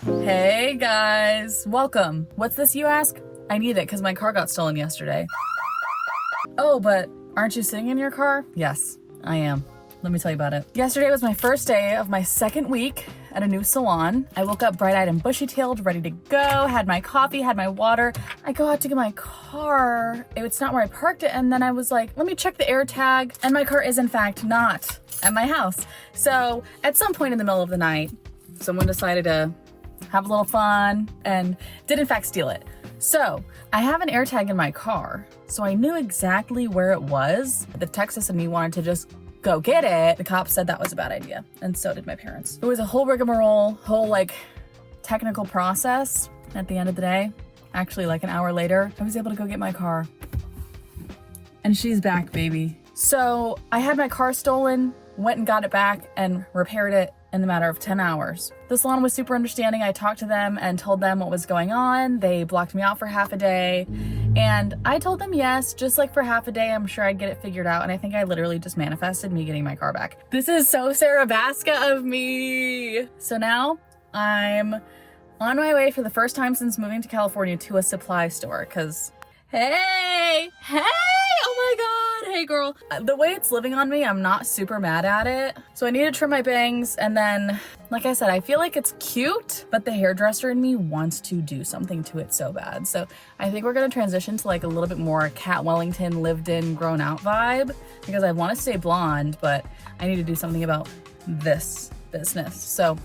Hey guys, welcome. What's this, you ask? I need it because my car got stolen yesterday. Oh, but aren't you sitting in your car? Yes, I am. Let me tell you about it. Yesterday was my first day of my second week at a new salon. I woke up bright-eyed and bushy-tailed, ready to go, had my coffee, had my water. I go out to get my car. It's not where I parked it, and then I was like, let me check the air tag, and my car is in fact not at my house. So at some point in the middle of the night, someone decided to have a little fun and did in fact steal it. So I have an AirTag in my car, so I knew exactly where it was. The Texas and me wanted to just go get it. The cops said that was a bad idea, and so did my parents. It was a whole rigmarole, whole technical process. At the end of the day, actually like an hour later, I was able to go get my car. And she's back, baby. So I had my car stolen, went and got it back and repaired it in the matter of 10 hours. The salon was super understanding. I talked to them and told them what was going on. They blocked me out for half a day. And I told them yes, just like for half a day, I'm sure I'd get it figured out. And I think I literally just manifested me getting my car back. This is so Sarah Baska of me. So now I'm on my way for the first time since moving to California to a supply store, because hey, oh my God, hey girl. The way it's living on me, I'm not super mad at it. So I need to trim my bangs, and then, like I said, I feel like it's cute, but the hairdresser in me wants to do something to it so bad. So I think we're gonna transition to like a little bit more Kat Wellington lived in, grown out vibe, because I wanna stay blonde, but I need to do something about this business. So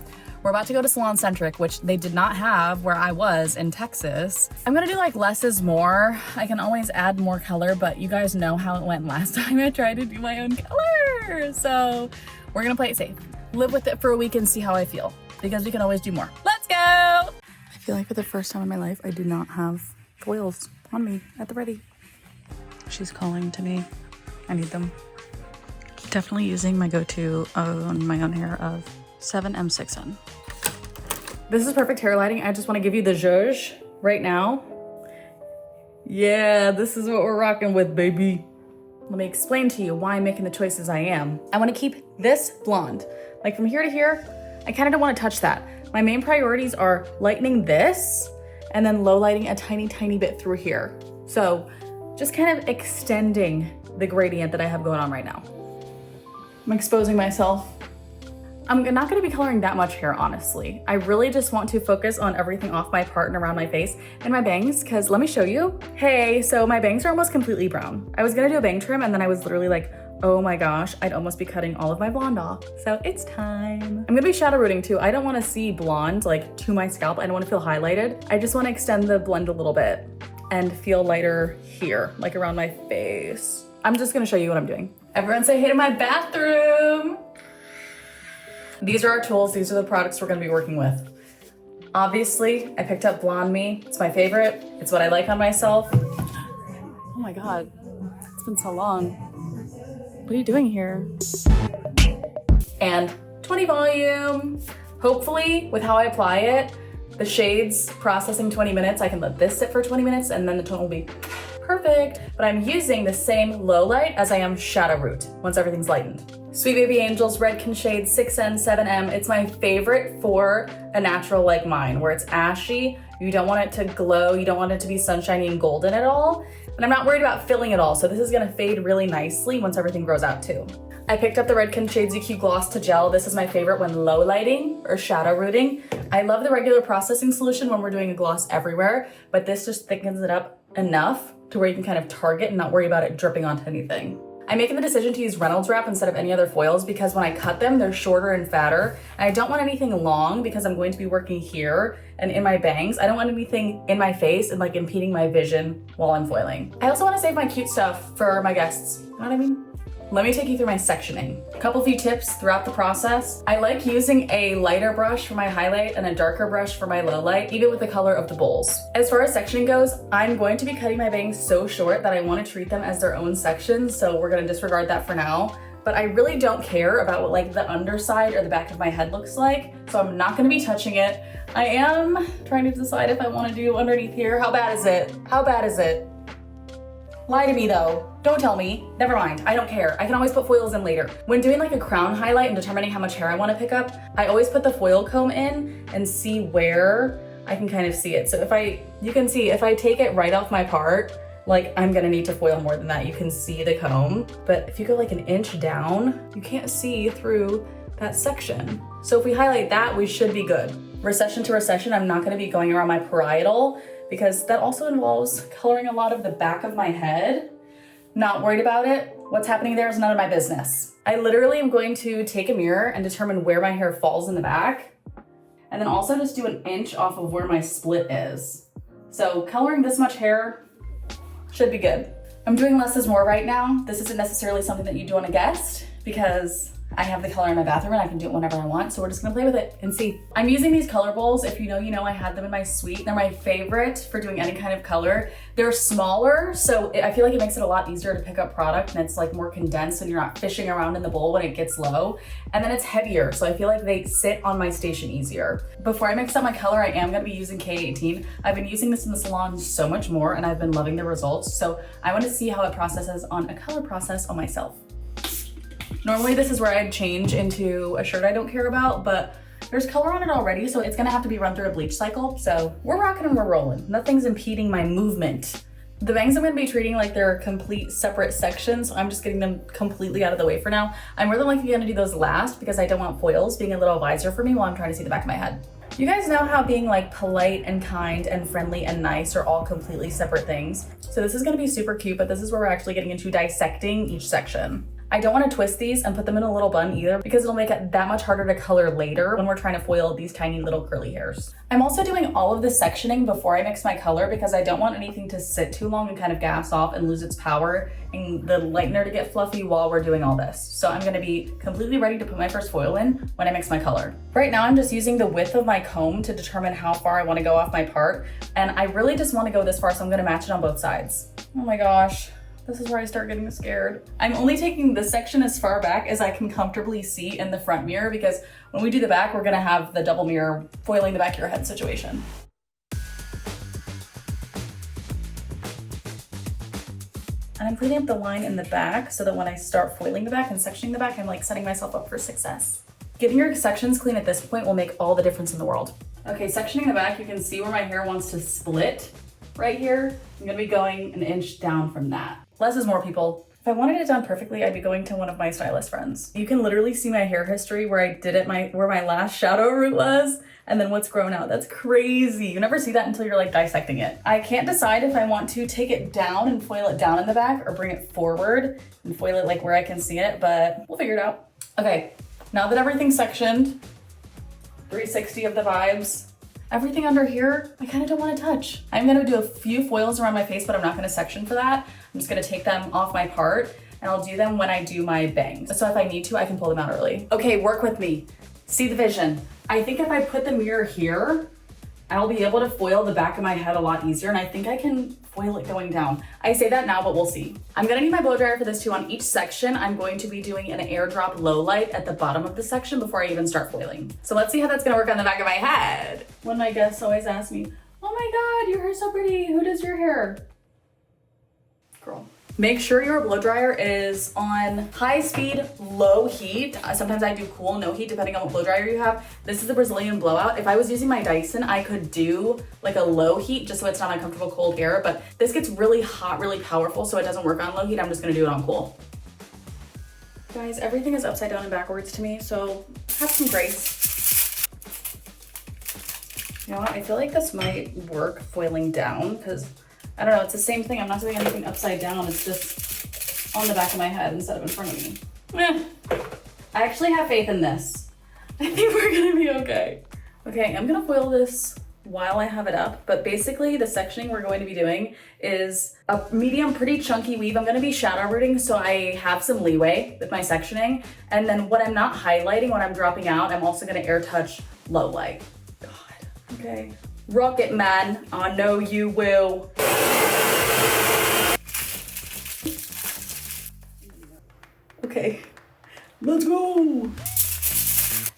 we're about to go to Salon Centric, which they did not have where I was in Texas. I'm gonna do like less is more. I can always add more color, but you guys know how it went last time I tried to do my own color. So we're gonna play it safe. Live with it for a week and see how I feel, because we can always do more. Let's go! I feel like for the first time in my life, I do not have foils on me at the ready. She's calling to me. I need them. Definitely using my go-to on my own hair of 7M6N. This is perfect hair lighting. I just want to give you the zhuzh right now. Yeah, this is what we're rocking with, baby. Let me explain to you why I'm making the choices I am. I want to keep this blonde. Like from here to here, I kind of don't want to touch that. My main priorities are lightening this and then low lighting a tiny, tiny bit through here. So just kind of extending the gradient that I have going on right now. I'm exposing myself. I'm not gonna be coloring that much hair, honestly. I really just want to focus on everything off my part and around my face and my bangs, because let me show you. Hey, so my bangs are almost completely brown. I was gonna do a bang trim and then I was literally like, oh my gosh, I'd almost be cutting all of my blonde off. So it's time. I'm gonna be shadow rooting too. I don't wanna see blonde like to my scalp. I don't wanna feel highlighted. I just wanna extend the blend a little bit and feel lighter here, like around my face. I'm just gonna show you what I'm doing. Everyone say hey to my bathroom. These are our tools. These are the products we're gonna be working with. Obviously, I picked up Blonde Me. It's my favorite. It's what I like on myself. Oh my God, it's been so long. What are you doing here? And 20 volume. Hopefully, with how I apply it, the shades processing 20 minutes, I can let this sit for 20 minutes and then the tone will be perfect. But I'm using the same low light as I am shadow root once everything's lightened. Sweet Baby Angels Redken Shade 6N 7M. It's my favorite for a natural like mine, where it's ashy. You don't want it to glow. You don't want it to be sunshiny and golden at all. And I'm not worried about filling it all. So this is gonna fade really nicely once everything grows out too. I picked up the Redken Shade ZQ Gloss to Gel. This is my favorite when low lighting or shadow rooting. I love the regular processing solution when we're doing a gloss everywhere, but this just thickens it up enough to where you can kind of target and not worry about it dripping onto anything. I'm making the decision to use Reynolds Wrap instead of any other foils because when I cut them, they're shorter and fatter. And I don't want anything long because I'm going to be working here and in my bangs. I don't want anything in my face and like impeding my vision while I'm foiling. I also want to save my cute stuff for my guests. You know what I mean? Let me take you through my sectioning. A few tips throughout the process. I like using a lighter brush for my highlight and a darker brush for my low light, even with the color of the bowls. As far as sectioning goes, I'm going to be cutting my bangs so short that I want to treat them as their own sections, so we're gonna disregard that for now. But I really don't care about what like the underside or the back of my head looks like, so I'm not gonna be touching it. I am trying to decide if I want to do underneath here. How bad is it? How bad is it? Lie to me though. Don't tell me. Never mind. I don't care. I can always put foils in later. When doing like a crown highlight and determining how much hair I want to pick up, I always put the foil comb in and see where I can kind of see it. So you can see if I take it right off my part, like I'm gonna need to foil more than that. You can see the comb, but if you go like an inch down, you can't see through that section. So if we highlight that, we should be good. Recession to recession, I'm not gonna be going around my parietal because that also involves coloring a lot of the back of my head. Not worried about it. What's happening there is none of my business. I literally am going to take a mirror and determine where my hair falls in the back, and then also just do an inch off of where my split is. So coloring this much hair should be good. I'm doing less is more right now. This isn't necessarily something that you do on a guest because I have the color in my bathroom and I can do it whenever I want. So we're just gonna play with it and see. I'm using these color bowls. If you know, you know, I had them in my suite. They're my favorite for doing any kind of color. They're smaller, so I feel like it makes it a lot easier to pick up product and it's like more condensed and you're not fishing around in the bowl when it gets low. And then it's heavier, so I feel like they sit on my station easier. Before I mix up my color, I am gonna be using K18. I've been using this in the salon so much more and I've been loving the results. So I wanna see how it processes on a color process on myself. Normally this is where I'd change into a shirt I don't care about, but there's color on it already, so it's gonna have to be run through a bleach cycle. So we're rocking and we're rolling. Nothing's impeding my movement. The bangs I'm gonna be treating like they're complete separate sections, so I'm just getting them completely out of the way for now. I'm more than likely gonna do those last because I don't want foils being a little visor for me while I'm trying to see the back of my head. You guys know how being like polite and kind and friendly and nice are all completely separate things. So this is gonna be super cute, but this is where we're actually getting into dissecting each section. I don't want to twist these and put them in a little bun either because it'll make it that much harder to color later when we're trying to foil these tiny little curly hairs. I'm also doing all of the sectioning before I mix my color because I don't want anything to sit too long and kind of gas off and lose its power and the lightener to get fluffy while we're doing all this. So I'm going to be completely ready to put my first foil in when I mix my color. Right now I'm just using the width of my comb to determine how far I want to go off my part, and I really just want to go this far, so I'm going to match it on both sides. Oh my gosh. This is where I start getting scared. I'm only taking this section as far back as I can comfortably see in the front mirror because when we do the back, we're gonna have the double mirror foiling the back of your head situation. And I'm cleaning up the line in the back so that when I start foiling the back and sectioning the back, I'm like setting myself up for success. Getting your sections clean at this point will make all the difference in the world. Okay, sectioning the back, you can see where my hair wants to split. Right here, I'm gonna be going an inch down from that. Less is more, people. If I wanted it done perfectly, I'd be going to one of my stylist friends. You can literally see my hair history where I did it, where my last shadow root was, and then what's grown out. That's crazy. You never see that until you're like dissecting it. I can't decide if I want to take it down and foil it down in the back or bring it forward and foil it like where I can see it, but we'll figure it out. Okay, now that everything's sectioned, 360 of the vibes, everything under here, I kind of don't want to touch. I'm going to do a few foils around my face, but I'm not going to section for that. I'm just going to take them off my part and I'll do them when I do my bangs. So if I need to, I can pull them out early. Okay, work with me. See the vision. I think if I put the mirror here, I'll be able to foil the back of my head a lot easier, and I think I can foil it going down. I say that now, but we'll see. I'm gonna need my blow dryer for this too. On each section, I'm going to be doing an airdrop low light at the bottom of the section before I even start foiling. So let's see how that's gonna work on the back of my head. One of my guests always ask me, oh my God, your hair's so pretty. Who does your hair? Girl. Make sure your blow dryer is on high speed, low heat. Sometimes I do cool, no heat, depending on what blow dryer you have. This is the Brazilian blowout. If I was using my Dyson, I could do like a low heat just so it's not uncomfortable cold air, but this gets really hot, really powerful, so it doesn't work on low heat. I'm just gonna do it on cool. Guys, everything is upside down and backwards to me, so have some grace. You know what, I feel like this might work foiling down because I don't know, it's the same thing. I'm not doing anything upside down. It's just on the back of my head instead of in front of me. I actually have faith in this. I think we're gonna be okay. Okay, I'm gonna foil this while I have it up, but basically the sectioning we're going to be doing is a medium, pretty chunky weave. I'm gonna be shadow rooting, so I have some leeway with my sectioning. And then what I'm not highlighting, when I'm dropping out, I'm also gonna air touch low light. God, okay. Rocket Man, I know you will. Okay, let's go.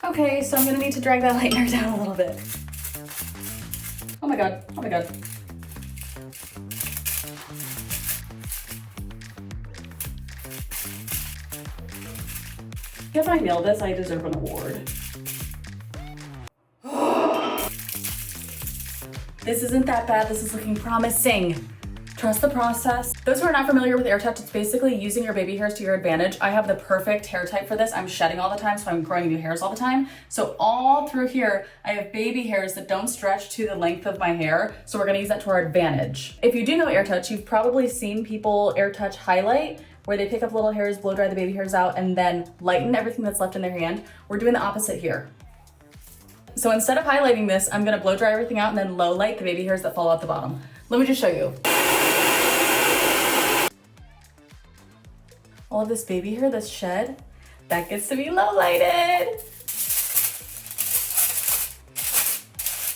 Okay, so I'm gonna need to drag that lightener down a little bit. Oh my God, oh my God. If I nailed this, I deserve an award. This isn't that bad. This is looking promising. Trust the process. Those who are not familiar with AirTouch, it's basically using your baby hairs to your advantage. I have the perfect hair type for this. I'm shedding all the time, so I'm growing new hairs all the time. So all through here, I have baby hairs that don't stretch to the length of my hair. So we're gonna use that to our advantage. If you do know AirTouch, you've probably seen people AirTouch highlight, where they pick up little hairs, blow dry the baby hairs out, and then lighten everything that's left in their hand. We're doing the opposite here. So instead of highlighting this, I'm gonna blow dry everything out and then low light the baby hairs that fall out the bottom. Let me just show you. All of this baby hair that's shed, that gets to be low lighted.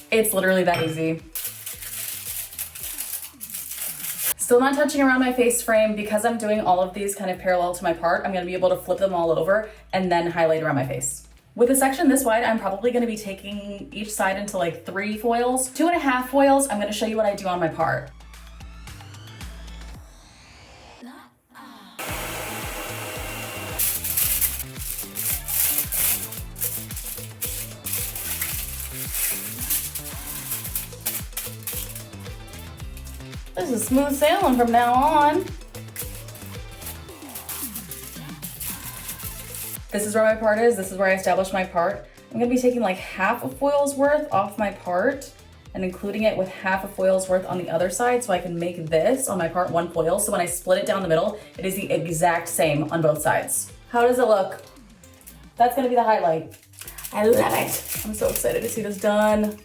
It's literally that easy. Still not touching around my face frame because I'm doing all of these kind of parallel to my part. I'm gonna be able to flip them all over and then highlight around my face. With a section this wide, I'm probably gonna be taking each side into like 3 foils, 2.5 foils. I'm gonna show you what I do on my part. This is smooth sailing from now on. This is where my part is. This is where I established my part. I'm gonna be taking like half a foil's worth off my part and including it with half a foil's worth on the other side so I can make this on my part 1 foil. So when I split it down the middle, it is the exact same on both sides. How does it look? That's gonna be the highlight. I love it. I'm so excited to see this done.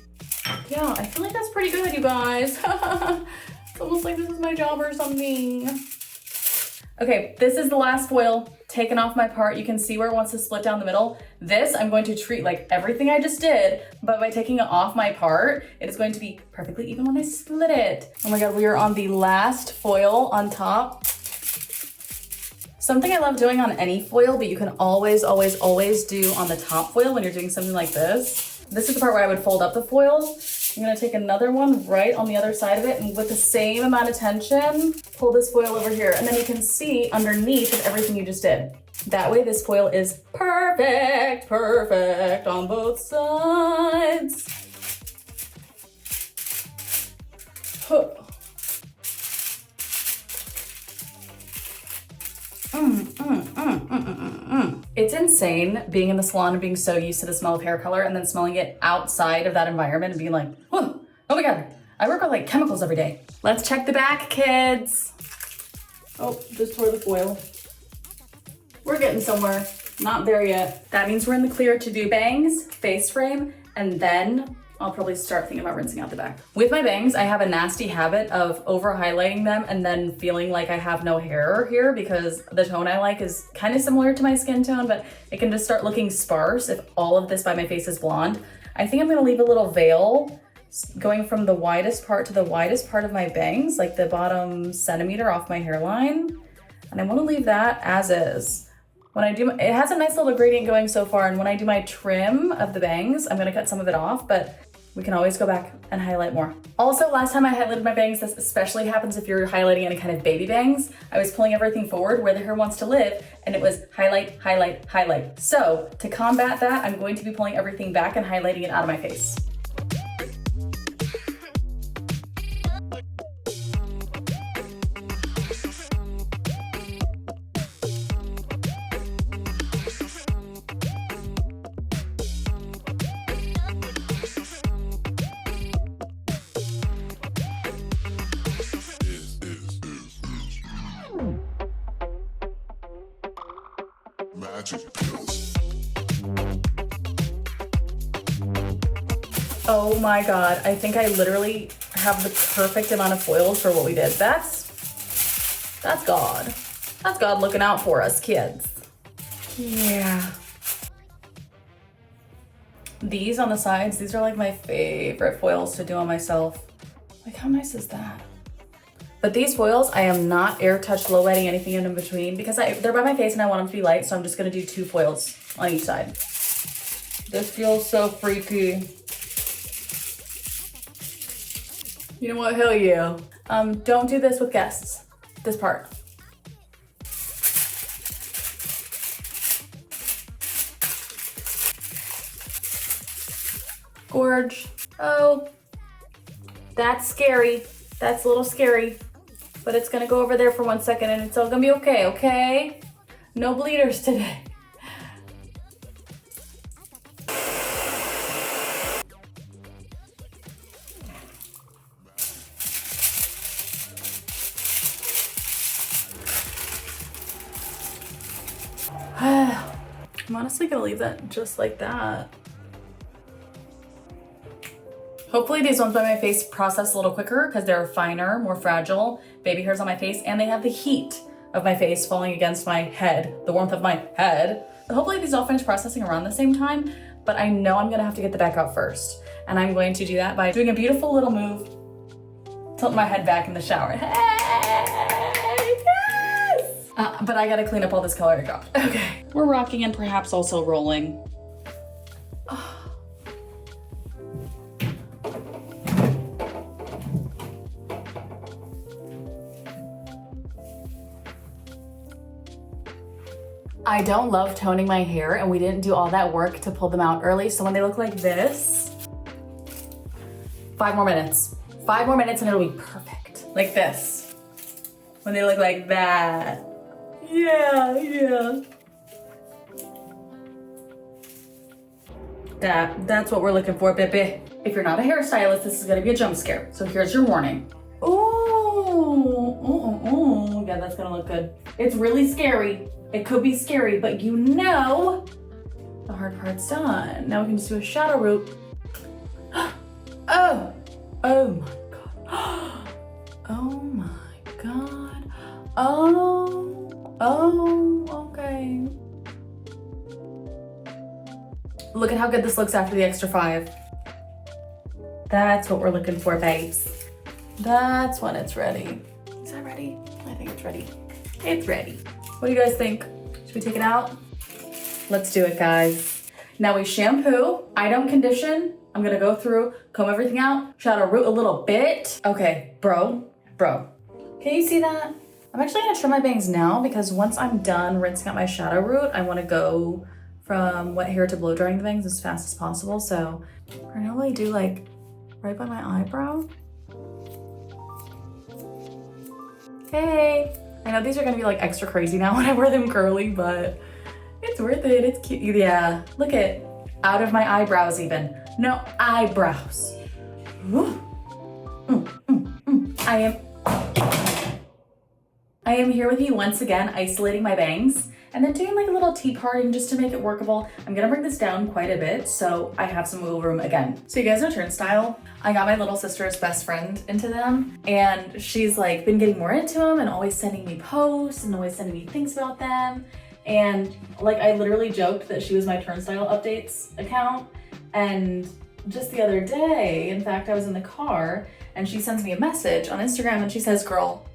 Yeah, I feel like that's pretty good, you guys. It's almost like this is my job or something. Okay, this is the last foil taken off my part. You can see where it wants to split down the middle. This I'm going to treat like everything I just did, but by taking it off my part, it is going to be perfectly even when I split it. Oh my God, we are on the last foil on top. Something I love doing on any foil, but you can always, always, always do on the top foil when you're doing something like this. This is the part where I would fold up the foil. I'm gonna take another one right on the other side of it and with the same amount of tension, pull this foil over here. And then you can see underneath of everything you just did. That way this foil is perfect, perfect on both sides. Huh. It's insane being in the salon and being so used to the smell of hair color and then smelling it outside of that environment and being like, oh my God, I work with like chemicals every day. Let's check the back, kids. Oh, just tore the foil. We're getting somewhere. Not there yet. That means we're in the clear to do bangs, face frame, and then I'll probably start thinking about rinsing out the back. With my bangs, I have a nasty habit of over highlighting them and then feeling like I have no hair here because the tone I like is kind of similar to my skin tone, but it can just start looking sparse if all of this by my face is blonde. I think I'm gonna leave a little veil going from the widest part to the widest part of my bangs, like the bottom centimeter off my hairline. And I wanna leave that as is. When I do, it has a nice little gradient going so far, and when I do my trim of the bangs, I'm gonna cut some of it off, but we can always go back and highlight more. Also, last time I highlighted my bangs, this especially happens if you're highlighting any kind of baby bangs, I was pulling everything forward where the hair wants to live, and it was highlight, highlight, highlight. So to combat that, I'm going to be pulling everything back and highlighting it out of my face. Oh my God, I think I literally have the perfect amount of foils for what we did. That's God. That's God looking out for us, kids. Yeah. These on the sides, these are like my favorite foils to do on myself. Like, how nice is that? But these foils, I am not AirTouch low lighting anything in between because they're by my face and I want them to be light, so I'm just gonna do 2 foils on each side. This feels so freaky. You know what, hell yeah. Don't do this with guests, this part. gorge. Oh, that's scary. That's a little scary, but it's gonna go over there for 1 second and it's all gonna be okay, okay? No bleeders today. I'm honestly gonna leave that just like that. Hopefully these ones by my face process a little quicker because they're finer, more fragile baby hairs on my face, and they have the heat of my face falling against my head, the warmth of my head. Hopefully these all finish processing around the same time, but I know I'm gonna have to get the back out first. And I'm going to do that by doing a beautiful little move, tilt my head back in the shower. Hey, yes! But I gotta clean up all this color I got. Okay, we're rocking and perhaps also rolling. I don't love toning my hair, and we didn't do all that work to pull them out early, so when they look like this, 5 more minutes. 5 more minutes and it'll be perfect. Like this. When they look like that. Yeah. That's what we're looking for, baby. If you're not a hairstylist, this is gonna be a jump scare. So here's your warning. Ooh, yeah, that's gonna look good. It's really scary. It could be scary, but you know the hard part's done. Now we can just do a shadow root. Oh my God. Oh my God. Okay. Look at how good this looks after the extra 5. That's what we're looking for, babes. That's when it's ready. Is that ready? I think it's ready. It's ready. What do you guys think? Should we take it out? Let's do it, guys. Now we shampoo. I don't condition. I'm gonna go through, comb everything out, shadow root a little bit. Okay, bro. Can you see that? I'm actually gonna trim my bangs now because once I'm done rinsing out my shadow root, I wanna go from wet hair to blow drying the bangs as fast as possible. So I normally do like right by my eyebrow. Hey, I know these are gonna be like extra crazy now when I wear them curly, but it's worth it, it's cute. Yeah, look at, out of my eyebrows even. No eyebrows. I am here with you once again, isolating my bangs and then doing like a little tea parting just to make it workable. I'm gonna bring this down quite a bit so I have some wiggle room again. So you guys know Turnstile? I got my little sister's best friend into them and she's like been getting more into them and always sending me posts and always sending me things about them. And like I literally joked that she was my Turnstile updates account. And just the other day, in fact, I was in the car and she sends me a message on Instagram and she says, girl.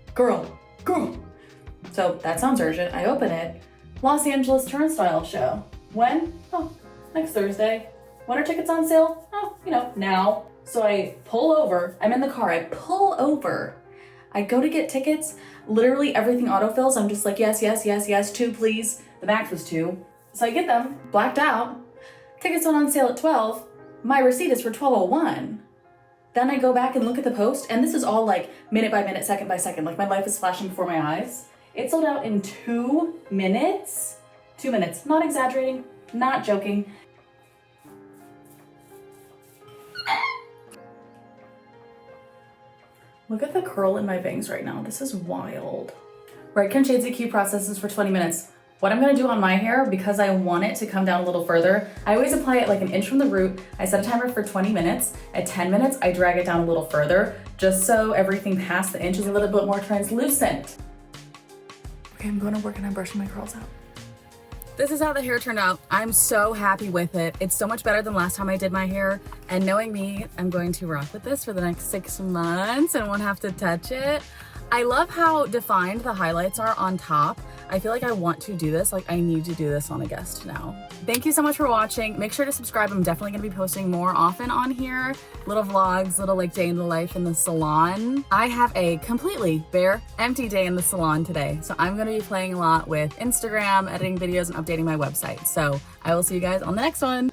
So that sounds urgent. I open it. Los Angeles Turnstile show. When? Oh, next Thursday. When are tickets on sale? Oh, now. So I pull over. I'm in the car. I pull over. I go to get tickets. Literally everything autofills. I'm just like, yes, 2, please. The max was 2. So I get them, blacked out. Tickets went on sale at 12. My receipt is for 12:01. Then I go back and look at the post, and this is all like minute by minute, second by second. Like my life is flashing before my eyes. It sold out in 2 minutes. 2 minutes. Not exaggerating, not joking. Look at the curl in my bangs right now. This is wild. Redken Shades EQ processes for 20 minutes. What I'm gonna do on my hair, because I want it to come down a little further, I always apply it like an inch from the root. I set a timer for 20 minutes. At 10 minutes, I drag it down a little further, just so everything past the inch is a little bit more translucent. Okay, I'm going to work and I'm brushing my curls out. This is how the hair turned out. I'm so happy with it. It's so much better than last time I did my hair. And knowing me, I'm going to rock with this for the next 6 months and won't have to touch it. I love how defined the highlights are on top. I feel like I want to do this, like I need to do this on a guest now. Thank you so much for watching. Make sure to subscribe. I'm definitely gonna be posting more often on here. Little vlogs, little like day in the life in the salon. I have a completely bare, empty day in the salon today. So I'm gonna be playing a lot with Instagram, editing videos and updating my website. So I will see you guys on the next one.